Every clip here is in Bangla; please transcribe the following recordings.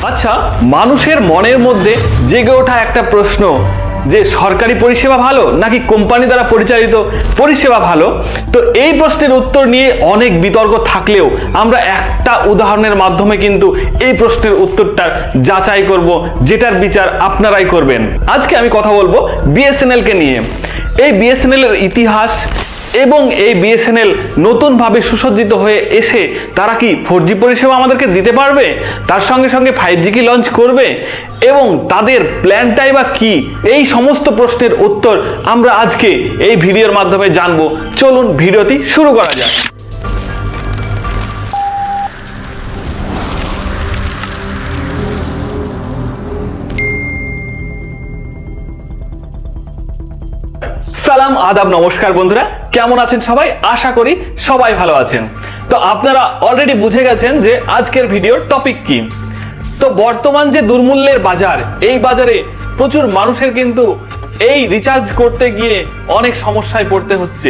আচ্ছা, মানুষের মনের মধ্যে জেগে ওঠা একটা প্রশ্ন যে সরকারি পরিষেবা ভালো নাকি কোম্পানি দ্বারা পরিচালিত পরিষেবা ভালো। তো এই প্রশ্নের উত্তর নিয়ে অনেক বিতর্ক থাকলেও আমরা একটা উদাহরণের মাধ্যমে কিন্তু এই প্রশ্নের উত্তরটার যাচাই করব, যেটার বিচার আপনারাই করবেন। আজকে আমি কথা বলবো বিএসএনএল কে নিয়ে। এই বিএসএনএল এর ইতিহাস এবং এই বিএসএনএল নতুনভাবে সুসজ্জিত হয়ে এসে তারা কি 4G পরিষেবা আমাদেরকে দিতে পারবে, তার সঙ্গে সঙ্গে 5G কি লঞ্চ করবে এবং তাদের প্ল্যানটাই বা কি, এই সমস্ত প্রশ্নের উত্তর আমরা আজকে এই ভিডিওর মাধ্যমে জানবো। চলুন ভিডিওটি শুরু করা যাক। সালাম, আদাব, নমস্কার বন্ধুরা, কেমন আছেন সবাই? আশা করি সবাই ভালো আছেন। তো আপনারা অলরেডি বুঝে গেছেন যে আজকের ভিডিওর টপিক কি। তো বর্তমান যে দুর্মূল্যের বাজার, এই বাজারে প্রচুর মানুষের কিন্তু এই রিচার্জ করতে গিয়ে অনেক সমস্যায় পড়তে হচ্ছে।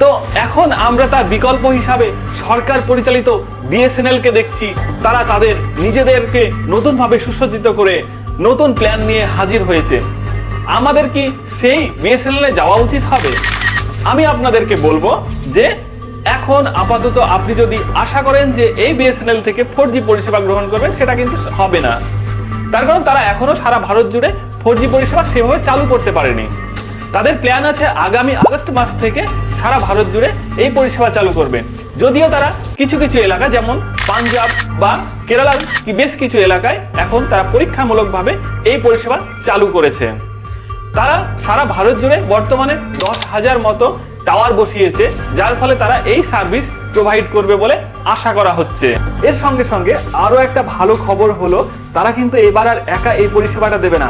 তো এখন আমরা তার বিকল্প হিসাবে সরকার পরিচালিত বিএসএনএল কে দেখছি। তারা তাদের নিজেদেরকে নতুনভাবে সুসজ্জিত করে নতুন প্ল্যান নিয়ে হাজির হয়েছে। আমাদের কি সেই বিএসএনএল এ যাওয়া উচিত হবে? আমি আপনাদেরকে বলবো যে এখন আপাতত আপনি যদি আশা করেন যে এই বিএসএনএল থেকে 4G পরিষেবা গ্রহণ করবেন, সেটা কিন্তু হবে না। তার কারণ তারা এখনো সারা ভারত জুড়ে 4G পরিষেবা সেভাবে চালু করতে পারেনি। তাদের প্ল্যান আছে আগামী আগস্ট মাস থেকে সারা ভারত জুড়ে এই পরিষেবা চালু করবে। যদিও তারা কিছু কিছু এলাকা যেমন পাঞ্জাব বা কেরালার বেশ কিছু এলাকায় এখন তারা পরীক্ষামূলকভাবে এই পরিষেবা চালু করেছে। তারা সারা ভারত জুড়ে বর্তমানে 10,000 মতো টাওয়ার বসিয়েছে, যার ফলে তারা এই সার্ভিস প্রোভাইড করবে বলে আশা করা হচ্ছে। এর সঙ্গে সঙ্গে আরো একটা ভালো খবর হলো, তারা কিন্তু এবার আর একা এই পরিষেবাটা দেবে না।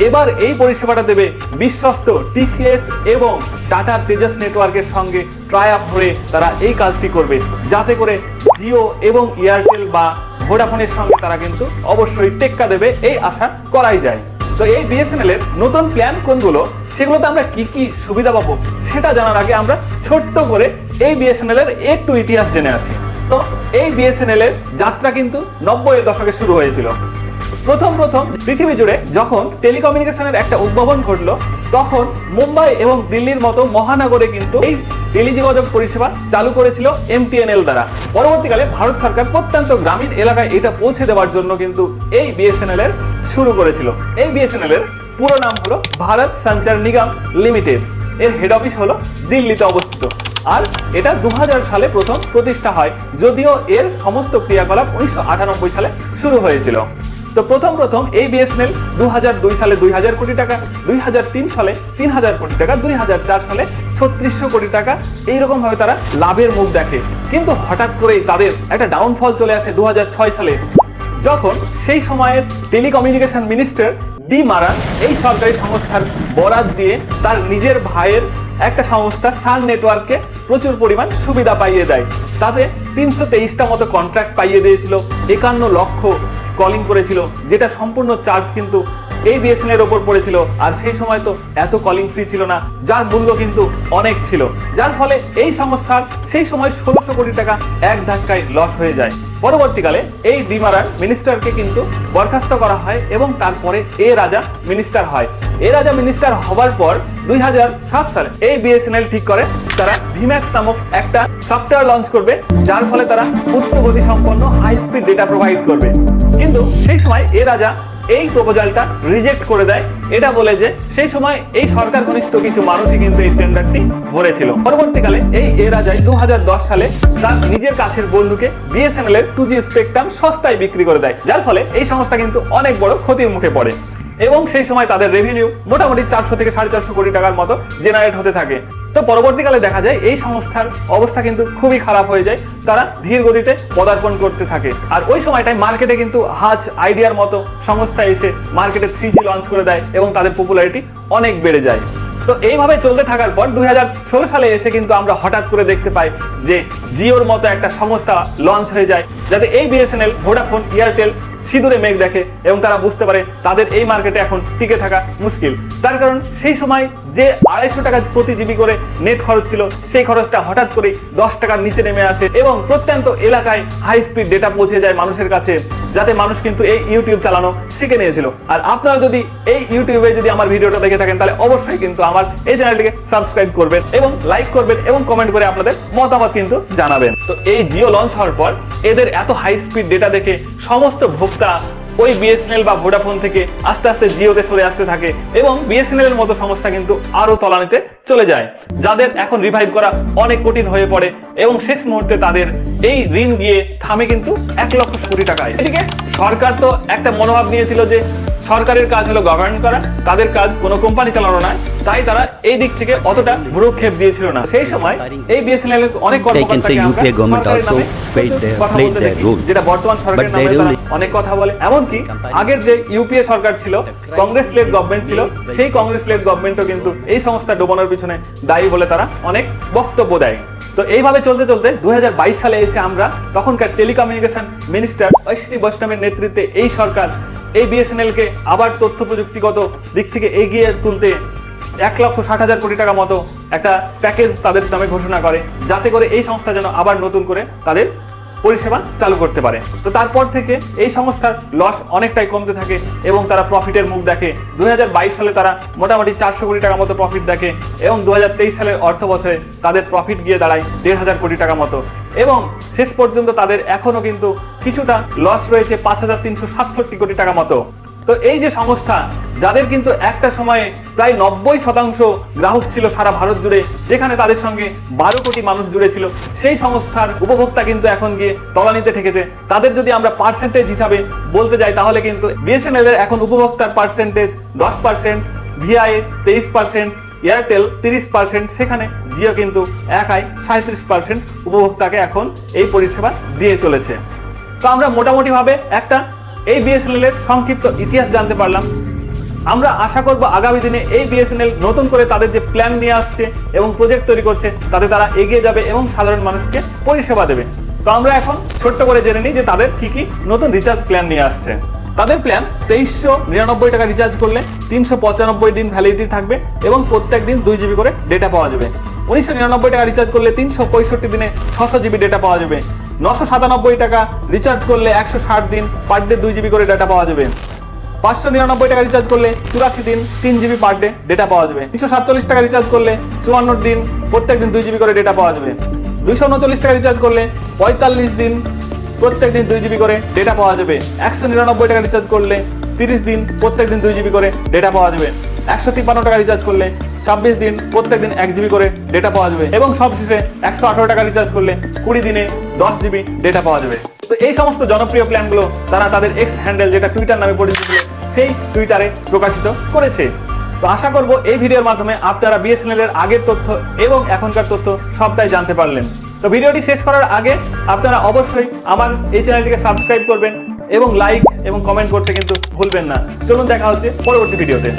এবার এই পরিষেবাটা দেবে বিশ্বস্ত টিসিএস এবং টাটা তেজাস নেটওয়ার্কের সঙ্গে ট্রাই আপ হয়ে তারা এই কাজটি করবে, যাতে করে জিও এবং এয়ারটেল বা ভোডাফোনের সঙ্গে তারা কিন্তু অবশ্যই টেক্কা দেবে, এই আশা করাই যায়। তো এই বিএসএনএল এর নতুন প্ল্যান কোনগুলো, সেগুলোতে আমরা কি কি সুবিধা পাবো সেটা জানার আগে আমরা ছোট্ট করে এই বিএসএনএল এর একটু ইতিহাস জেনে আসি। তো এই বিএসএনএল এর যাত্রা কিন্তু 90-এর দশকে শুরু হয়েছিল। প্রথম পৃথিবী জুড়ে যখন টেলিকমিউনিকেশনের একটা উদ্ভাবন ঘটলো, তখন মুম্বাই এবং দিল্লির মতো মহানগরে কিন্তু এই টেলিযোগাযোগ পরিষেবা চালু করেছিল এমটিএনএল দ্বারা। পরবর্তীকালে ভারত সরকার প্রত্যন্ত গ্রামীণ এলাকায় এটা পৌঁছে দেওয়ার জন্য কিন্তু এই বিএসএনএল এর শুরু করেছিল। এই বিএসএনএল এর পুরো নাম হলো ভারত সঞ্চার নিগম লিমিটেড। এর হেড অফিস হলো দিল্লিতে অবস্থিত, আর এটা 2000 সালে প্রথম প্রতিষ্ঠা হয়, যদিও এর সমস্ত ক্রিয়াকলাপ 1998 সালে শুরু হয়েছিল। তো প্রথম এই বিএসএনএল 2002 সালে 2000 কোটি টাকা, 2003 সালে 3000 কোটি টাকা, 2004 সালে 3600 কোটি টাকা এইরকম ভাবে তারা লাভের মুখ দেখে। কিন্তু হঠাৎ করেই তাদের একটা ডাউনফল চলে আসে 2006 সালে, যখন সেই সময়ের টেলিকমিউনিকেশন মিনিস্টার ডি মারান এই সরকারি সংস্থার বরাত দিয়ে তার নিজের ভাইয়ের একটা সংস্থা সান নেটওয়ার্ককে প্রচুর পরিমাণ সুবিধা পাইয়ে দেয়। তাতে 323টা মতো কন্ট্রাক্ট পাইয়ে দিয়েছিল, 51 লক্ষ কলিং করেছিল, যেটা সম্পূর্ণ চার্জ কিন্তু এই বিএসএনএল এর ওপর পড়েছিল। আর সেই সময় তো এত কলিং ফ্রি ছিল না, যার মূল্য কিন্তু অনেক ছিল, যার ফলে এই সংস্থার সেই সময় 1600 কোটি টাকা এক ধাক্কায় লস হয়ে যায়। পরবর্তীকালে এই ডিমারান মিনিস্টারকে কিন্তু বরখাস্ত করা হয় এবং তারপরে এ রাজা মিনিস্টার হয়। এ রাজা মিনিস্টার হওয়ার পর 2007 সালে এই বিএসএনএল ঠিক করে তারা ভিম্যাক্স নামক একটা সফটওয়্যার লঞ্চ করবে, যার ফলে তারা উচ্চ গতি সম্পন্ন হাই স্পিড ডেটা প্রোভাইড করবে। কিন্তু সেই সময় এ রাজা এই প্রপোজালটা রিজেক্ট করে দেয়, এটা বলে যে সেই সময় এই সরকার ঘনিষ্ঠ কিছু মানুষই কিন্তু এই টেন্ডারটি ভরেছিল। পরবর্তীকালে এই এ রাজাই 2010 সালে তার নিজের কাছের বন্ধুকে বিএসএনএল এর 2G স্পেকট্রাম সস্তায় বিক্রি করে দেয়, যার ফলে এই সংস্থা কিন্তু অনেক বড় ক্ষতির মুখে পড়ে এবং সেই সময় তাদের রেভিনিউ মোটামুটি 400 থেকে 450 কোটি টাকার মতো জেনারেট হতে থাকে। তো পরবর্তীকালে দেখা যায় এই সংস্থার অবস্থা কিন্তু খুবই খারাপ হয়ে যায়, তারা ধীর গতিতে পদার্পণ করতে থাকে। আর ওই সময়টাই মার্কেটে কিন্তু হাজ আইডিয়ার মতো সংস্থা এসে মার্কেটে 3G লঞ্চ করে দেয় এবং তাদের পপুলারিটি অনেক বেড়ে যায়। তো এইভাবে চলতে থাকার পর 2016 সালে এসে কিন্তু আমরা হঠাৎ করে দেখতে পাই যে জিওর মতো একটা সংস্থা লঞ্চ হয়ে যায়, যাতে এই বিএসএনএল, ভোডাফোন, এয়ারটেল সিঁদুরে মেঘ দেখে এবং তারা বুঝতে পারে তাদের এই মার্কেটে এখন টিকে থাকা মুশকিল। তার কারণ সেই সময় যে 250 টাকা প্রতি জিবি করে নেট খরচ ছিল, সেই খরচটা হঠাৎ করে 10 টাকার নিচে নেমে আসে এবং প্রত্যন্ত এলাকায় হাই স্পিড ডেটা পৌঁছে যায় মানুষের কাছে, যাতে মানুষ কিন্তু এই ইউটিউব চালানো শিখে নিয়েছিল। আর আপনারা যদি এই ইউটিউবে যদি আমার ভিডিওটা দেখে থাকেন, তাহলে অবশ্যই কিন্তু আমার এই চ্যানেলটিকে সাবস্ক্রাইব করবেন এবং লাইক করবেন এবং কমেন্ট করে আপনাদের মতামত কিন্তু জানাবেন। তো এই জিও লঞ্চ হওয়ার পর এদের এত হাই স্পিড ডেটা দেখে সমস্ত ভোক্তা ওই বিএসএনএল বা ভোডাফোন থেকে আস্তে আস্তে জিওতে সরে আসতে থাকে এবং বিএসএনএল এর মতো সংস্থা কিন্তু আরো তলানিতে চলে যায়, যাদের এখন রিভাইভ করা অনেক কঠিন হয়ে পড়ে এবং শেষ মুহূর্তে তাদের এই ঋণ গিয়ে থামে কিন্তু 1 লক্ষ কোটি টাকায়। এদিকে সরকার তো একটা মনোভাব নিয়েছিল যে সরকারের কাজ হলো গভর্ন করা, তাদের কাজ কোনো কোম্পানি চালানো নয়, তাই তারা এই দিক থেকে অতটা ভ্রুক্ষেপ দিয়েছিল না। সেই সময় এই বিএসএনএল এর অনেক কর্মকর্তাকে আমরা সরকারের নামে কথা বলতে দেখি, যেটা বর্তমান সরকারের নামে তারা অনেক কথা বলে। এমনকি আগের যে ইউপিএ সরকার ছিল, কংগ্রেস লেড গভর্নমেন্ট ছিল, সেই কংগ্রেস লেড গভর্নমেন্টও কিন্তু এই সংস্থা ডোবানোর পিছনে দায়ী বলে তারা অনেক বক্তব্য দেয়। তো এইভাবে চলতে চলতে 2022 সালে এসে আমরা তখনকার টেলিকমিউনিকেশন মিনিস্টার অশ্বিনী বৈষ্ণবের নেতৃত্বে এই সরকার এই বিএসএনএল কে আবার তথ্য প্রযুক্তিগত দিক থেকে এগিয়ে তুলতে 1,60,000 কোটি টাকা মতো একটা প্যাকেজ তাদের নামে ঘোষণা করে, যাতে করে এই সংস্থা যেন আবার নতুন করে তাদের পরিষেবা চালু করতে পারে। তো তারপর থেকে এই সংস্থার লস অনেকটাই কমতে থাকে এবং তারা প্রফিটের মুখ দেখে। 2022 সালে তারা মোটামুটি 400 কোটি টাকা মতো প্রফিট দেখে এবং 2023 সালের অর্থ বছরে তাদের প্রফিট গিয়ে দাঁড়ায় 1,500 কোটি টাকা মতো এবং শেষ পর্যন্ত তাদের এখনো কিন্তু কিছুটা লস রয়েছে 5,367 কোটি টাকা মতো। তো এই যে সংস্থা, যাদের কিন্তু একটা সময়ে প্রায় 90% গ্রাহক ছিল সারা ভারত জুড়ে, যেখানে তাদের সঙ্গে 12 কোটি মানুষ জুড়ে ছিল, সেই সংস্থার উপভোক্তা কিন্তু এখন গিয়ে তলানিতে ঠেকেছে। তাদের যদি আমরা পার্সেন্টেজ হিসাবে বলতে যাই, তাহলে কিন্তু বিএসএনএল এর এখন উপভোক্তার পার্সেন্টেজ 10%, ভিআই 23%, এয়ারটেল 30%, সেখানে জিও কিন্তু একাই 37% উপভোক্তাকে এখন এই পরিষেবা দিয়ে চলেছে। তো আমরা মোটামুটি ভাবে একটা এই বিএসএনএল এর সংক্ষিপ্ত ইতিহাস জানতে পারলাম। আমরা আশা করব আগামী দিনে এই বিএসএনএল নতুন করে তাদের যে প্ল্যান নিয়ে আসছে এবং প্রজেক্ট তৈরি করছে, তাতে তারা এগিয়ে যাবে এবং সাধারণ মানুষকে পরিষেবা দেবে। তো আমরা এখন ছোট্ট করে জেনে নিই যে তাদের কি কি নতুন রিচার্জ প্ল্যান নিয়ে আসছে। তাদের প্ল্যান 2399 টাকা রিচার্জ করলে 395 দিন ভ্যালিডিটি থাকবে এবং প্রত্যেক দিন 2 জিবি করে ডেটা পাওয়া যাবে। 1999 টাকা রিচার্জ করলে 365 দিনে 600 জিবি ডেটা পাওয়া যাবে। 997 টাকা রিচার্জ করলে 160 দিন পার ডে 2 জিবি করে ডেটা পাওয়া যাবে। 599 টাকা রিচার্জ করলে 84 দিন 3 জিবি পার ডে ডেটা পাওয়া যাবে। 347 টাকা রিচার্জ করলে 54 দিন প্রত্যেক দিন 2 জিবি করে ডেটা পাওয়া যাবে। 239 টাকা রিচার্জ করলে 45 দিন প্রত্যেক দিন 2 জিবি করে ডেটা পাওয়া যাবে। 199 টাকা রিচার্জ করলে 30 দিন প্রত্যেক দিন 2 জিবি করে ডেটা পাওয়া যাবে। 153 টাকা রিচার্জ করলে 26 দিন প্রত্যেক দিন 1 জিবি করে ডেটা পাওয়া যাবে এবং সবশেষে 118 টাকা রিচার্জ করলে 20 দিনে 10 জিবি ডেটা পাওয়া যাবে। তো এই সমস্ত জনপ্রিয় প্ল্যানগুলো তারা তাদের এক্স হ্যান্ডেল, যেটা টুইটার নামে পরিচিত ছিল, সেই টুইটারে প্রকাশিত করেছে। তো আশা করব এই ভিডিওর মাধ্যমে আপনারা বিএসএনএল এর আগের তথ্য এবং এখনকার তথ্য সবটাই জানতে পারলেন। তো ভিডিওটি শেষ করার আগে আপনারা অবশ্যই আমার এই চ্যানেলটিকে সাবস্ক্রাইব করবেন এবং লাইক এবং কমেন্ট করতে কিন্তু ভুলবেন না। চলুন দেখা হচ্ছে পরবর্তী ভিডিওতে।